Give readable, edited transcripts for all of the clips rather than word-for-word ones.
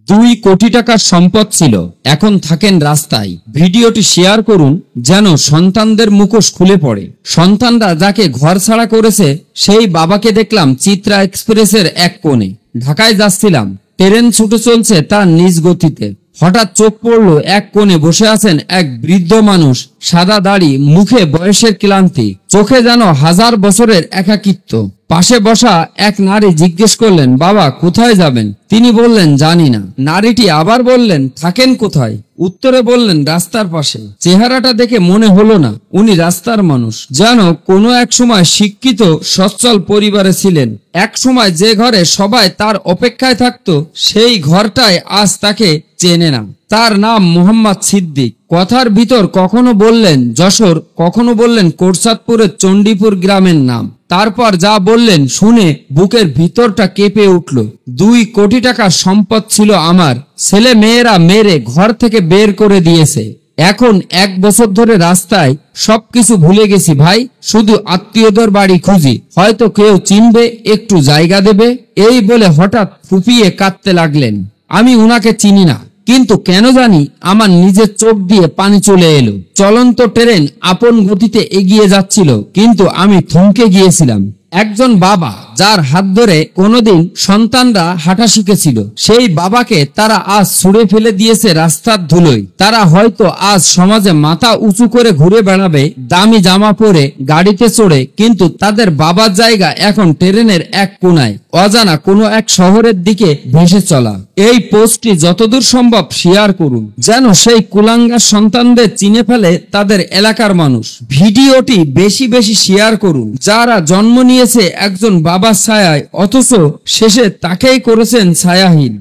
2 কোটি টাকার সম্পদ ছিল, এখন থাকেন রাস্তায়। ভিডিওটি শেয়ার করুন যেন সন্তানদের মুখোশ খুলে পড়ে। সন্তানরা যাকে ঘর ছাড়া করেছে সেই বাবাকে দেখলাম চিত্রা এক্সপ্রেসের এক কোণে। ঢাকায় যাচ্ছিলাম, ট্রেন ছুটে চলছে তার নিজ গতিতে। হঠাৎ চোখ পড়ল এক কোণে বসে আছেন এক বৃদ্ধ মানুষ, সাদা দাড়ি, মুখে বয়সের ক্লান্তি, চোখে যেন হাজার বছরের একাকিত্ব। পাশে বসা এক নারী জিজ্ঞেস করলেন, বাবা কোথায় যাবেন? তিনি বললেন জানি না। নারীটি আবার বললেন, থাকেন কোথায়? উত্তরে বললেন রাস্তার পাশে। চেহারাটা দেখে মনে হলো না উনি রাস্তার মানুষ, যেন কোনো এক সময় শিক্ষিত সচ্ছল পরিবারে ছিলেন। এক সময় যে ঘরে সবাই তার অপেক্ষায় থাকতো সেই ঘরটায় আজ তাকে চেনে না। তার নাম মোহাম্মদ সিদ্দিক। কথার ভিতর কখনো বললেন যশোর, কখনো বললেন কোটচাঁদপুরের চণ্ডীপুর গ্রামের নাম। তারপর যা বললেন শুনে বুকের ভিতরটা কেঁপে উঠল। 2 কোটি টাকার সম্পদ ছিল আমার, ছেলে মেয়েরা মেরে ঘর থেকে বের করে দিয়েছে। এখন 1 বছর ধরে রাস্তায়, সবকিছু ভুলে গেছি ভাই, শুধু আত্মীয়দের বাড়ি খুঁজি, হয়তো কেউ চিনবে, একটু জায়গা দেবে। এই বলে হঠাৎ ফুপিয়ে কাঁদতে লাগলেন। আমি উনাকে চিনি না, কিন্তু কেন জানি আমার নিজের চোখ দিয়ে পানি চলে এলো। চলন্ত ট্রেন আপন গতিতে এগিয়ে যাচ্ছিল, কিন্তু আমি থমকে গিয়েছিলাম। একজন বাবা যার হাত ধরে কোনোদিন সন্তানরা হাঁটা শিখেছিল, সেই বাবাকে তারা আজ ছুঁড়ে ফেলে দিয়েছে রাস্তার ধুলোয়। তারা হয়তো আজ সমাজে মাথা উঁচু করে ঘুরে বেড়াবে, দামি জামা পরে, গাড়িতে চড়ে, কিন্তু তাদের বাবার জায়গা এখন ট্রেনের এক কোণায়, অজানা কোনো এক শহরের দিকে ভেসে চলা। এই পোস্টটি যতদূর সম্ভব শেয়ার করুন যেন সেই কুলাঙ্গার সন্তানদের চিনে ফেলে তাদের এলাকার মানুষ। ভিডিওটি বেশি বেশি শেয়ার করুন। যারা জন্ম নিয়েছে একজন বাবার ছায়ায়, অথচ শেষে তাকেই করেছেন ছায়াহীন।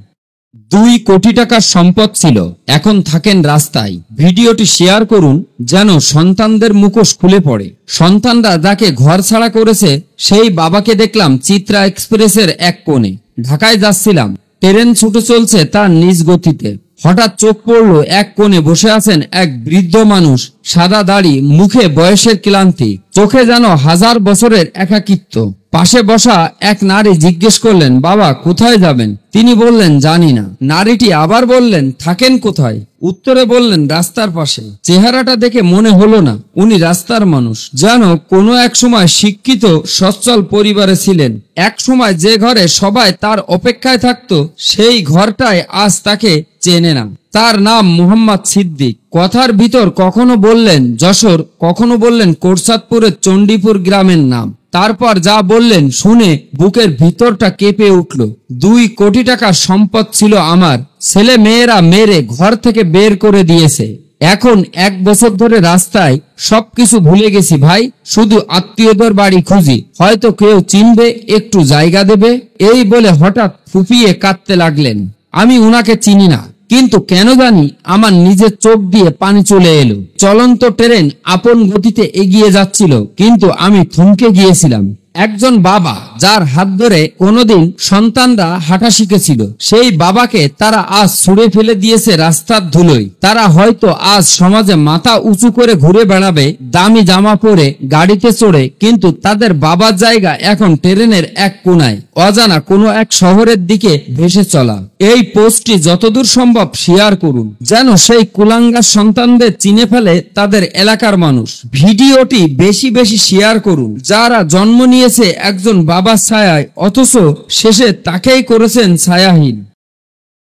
2 কোটি টাকার সম্পদ ছিল, এখন থাকেন রাস্তায়। ভিডিওটি শেয়ার করুন যেন সন্তানদের মুখোশ খুলে পড়ে। সন্তানরা যাকে ঘর ছাড়া করেছে সেই বাবাকে দেখলাম চিত্রা এক্সপ্রেসের এক কোণে। ঢাকায় যাচ্ছিলাম, ট্রেন ছুটে চলছে তার নিজ গতিতে। হঠাৎ চোখ পড়ল এক কোণে বসে আছেন এক বৃদ্ধ মানুষ, সাদা দাড়ি, মুখে বয়সের ক্লান্তি, চোখে যেন হাজার বছরের একাকিত্ব। পাশে বসা এক নারী জিজ্ঞেস করলেন, বাবা কোথায় যাবেন? তিনি বললেন জানি না। নারীটি আবার বললেন, থাকেন কোথায়? উত্তরে বললেন রাস্তার পাশে। চেহারাটা দেখে মনে হলো না উনি রাস্তার মানুষ, যেন কোনো এক সময় শিক্ষিত সচ্ছল পরিবারে ছিলেন। এক সময় যে ঘরে সবাই তার অপেক্ষায় থাকতো সেই ঘরটায় আজ তাকে চেনে না। তার নাম মোহাম্মদ সিদ্দিক। কথার ভিতর কখনো বললেন যশোর, কখনো বললেন কোটচাঁদপুরের চণ্ডীপুর গ্রামের নাম। তারপর যা বললেন শুনে বুকের ভিতরটা কেঁপে উঠল। 2 কোটি টাকার সম্পদ ছিল আমার, ছেলে মেয়েরা মেরে ঘর থেকে বের করে দিয়েছে। এখন 1 বছর ধরে রাস্তায়, সবকিছু ভুলে গেছি ভাই, শুধু আত্মীয়দের বাড়ি খুঁজি, হয়তো কেউ চিনবে, একটু জায়গা দেবে। এই বলে হঠাৎ ফুপিয়ে কাঁদতে লাগলেন। আমি উনাকে চিনি না, কিন্তু কেন জানি আমার নিজের চোখ দিয়ে পানি চলে এলো। চলন্ত ট্রেন আপন গতিতে এগিয়ে যাচ্ছিল, কিন্তু আমি থমকে গিয়েছিলাম। একজন বাবা যার হাত ধরে কোনোদিন সন্তানরা হাঁটা শিখেছিল, সেই বাবাকে তারা আজ ছুঁড়ে ফেলে দিয়েছে রাস্তার ধুলোয়। তারা হয়তো আজ সমাজে মাথা উঁচু করে ঘুরে বেড়াবে, দামি জামা পরে, গাড়িতে চড়ে, কিন্তু তাদের বাবার জায়গা এখন ট্রেনের এক কোণায়, অজানা কোনো এক শহরের দিকে ভেসে চলা। এই পোস্টটি যতদূর সম্ভব শেয়ার করুন যেন সেই কুলাঙ্গার সন্তানদের চিনে ফেলে তাদের এলাকার মানুষ। ভিডিওটি বেশি বেশি শেয়ার করুন। যারা জন্ম নিয়েছে একজন বাবার ছায়ায়, অথচ শেষে তাকেই করেছেন ছায়াহীন।